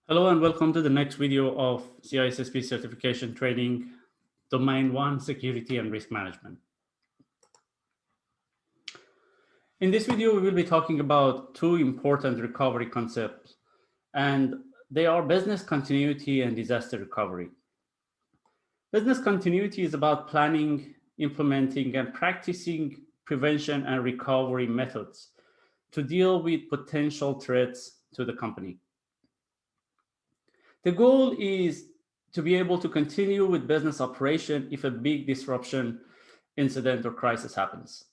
Hello and welcome to the next video of CISSP certification training, Domain 1, Security and Risk Management. In this video, we will be talking about two important recovery concepts, and they are business continuity and disaster recovery. Business continuity is about planning, implementing, and practicing prevention and recovery methods to deal with potential threats to the company. The goal is to be able to continue with business operation if a big disruption, incident, or crisis happens.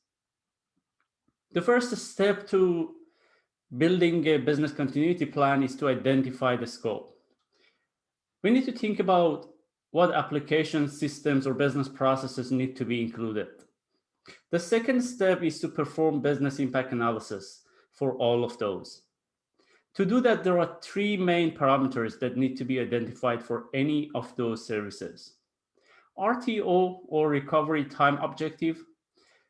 The first step to building a business continuity plan is to identify the scope. We need to think about what applications, systems, or business processes need to be included. The second step is to perform business impact analysis for all of those. To do that, there are three main parameters that need to be identified for any of those services. RTO, or recovery time objective,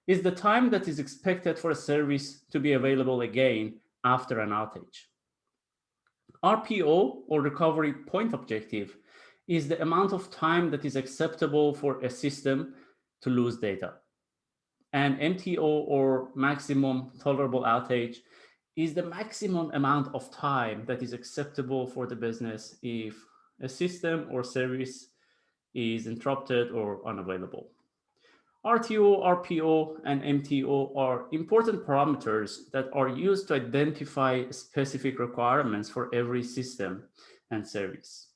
is the time that is expected for a service to be available again after an outage. RPO, or recovery point objective, is the amount of time that is acceptable for a system to lose data. And MTO, or maximum tolerable outage, is the maximum amount of time that is acceptable for the business if a system or service is interrupted or unavailable. RTO, RPO, and MTO are important parameters that are used to identify specific requirements for every system and service.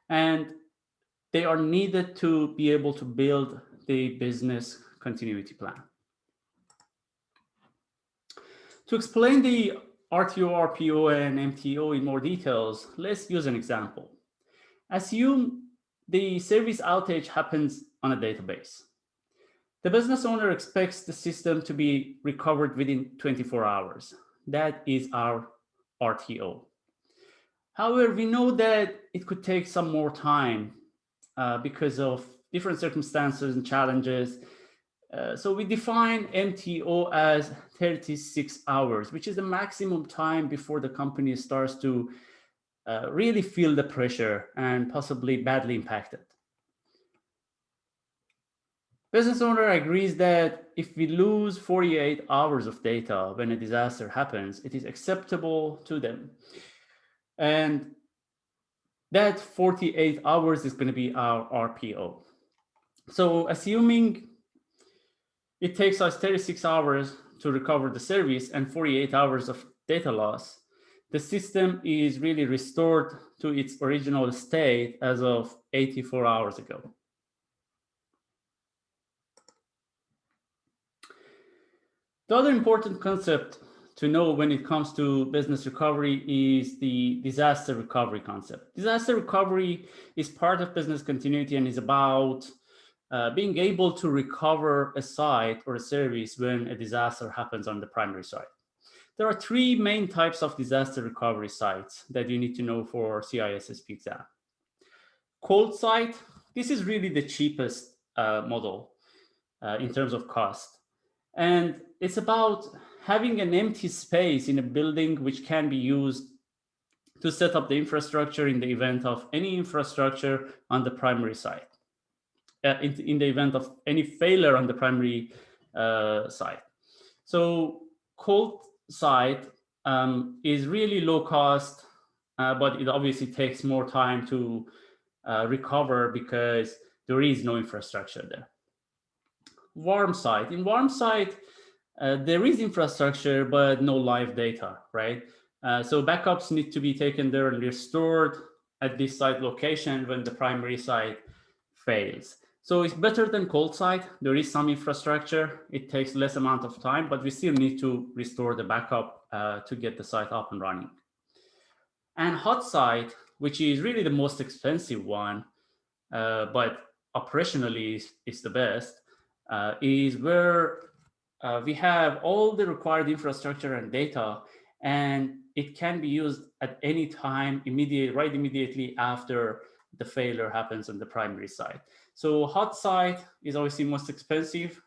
And they are needed to be able to build the business continuity plan. To explain the RTO, RPO, and MTO in more details, let's use an example. Assume the service outage happens on a database. The business owner expects the system to be recovered within 24 hours. That is our RTO. However, we know that it could take some more time because of different circumstances and challenges. So we define MTO as 36 hours, which is the maximum time before the company starts to really feel the pressure and possibly badly impacted. Business owner agrees that if we lose 48 hours of data when a disaster happens, it is acceptable to them. And that 48 hours is going to be our RPO. So assuming it takes us 36 hours to recover the service and 48 hours of data loss, the system is really restored to its original state as of 84 hours ago. The other important concept to know when it comes to business recovery is the disaster recovery concept. Disaster recovery is part of business continuity and is about being able to recover a site or a service when a disaster happens on the primary site. There are three main types of disaster recovery sites that you need to know for CISSP exam. Cold site, this is really the cheapest model in terms of cost. And it's about having an empty space in a building which can be used to set up the infrastructure in the event of any infrastructure on the primary site. In the event of any failure on the primary site. So cold site is really low cost, but it obviously takes more time to recover because there is no infrastructure there. Warm site. In warm site, there is infrastructure, but no live data, right? So backups need to be taken there and restored at this site location when the primary site fails. So it's better than cold site. There is some infrastructure. It takes less amount of time, but we still need to restore the backup to get the site up and running. And hot site, which is really the most expensive one, but operationally is the best, is where we have all the required infrastructure and data, and it can be used at any time, immediately after the failure happens on the primary site. So hot site is obviously most expensive,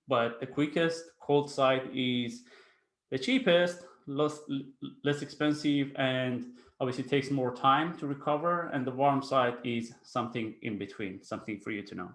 but the quickest. Cold site is the cheapest, less expensive, and obviously takes more time to recover. And the warm side is something in between, something for you to know.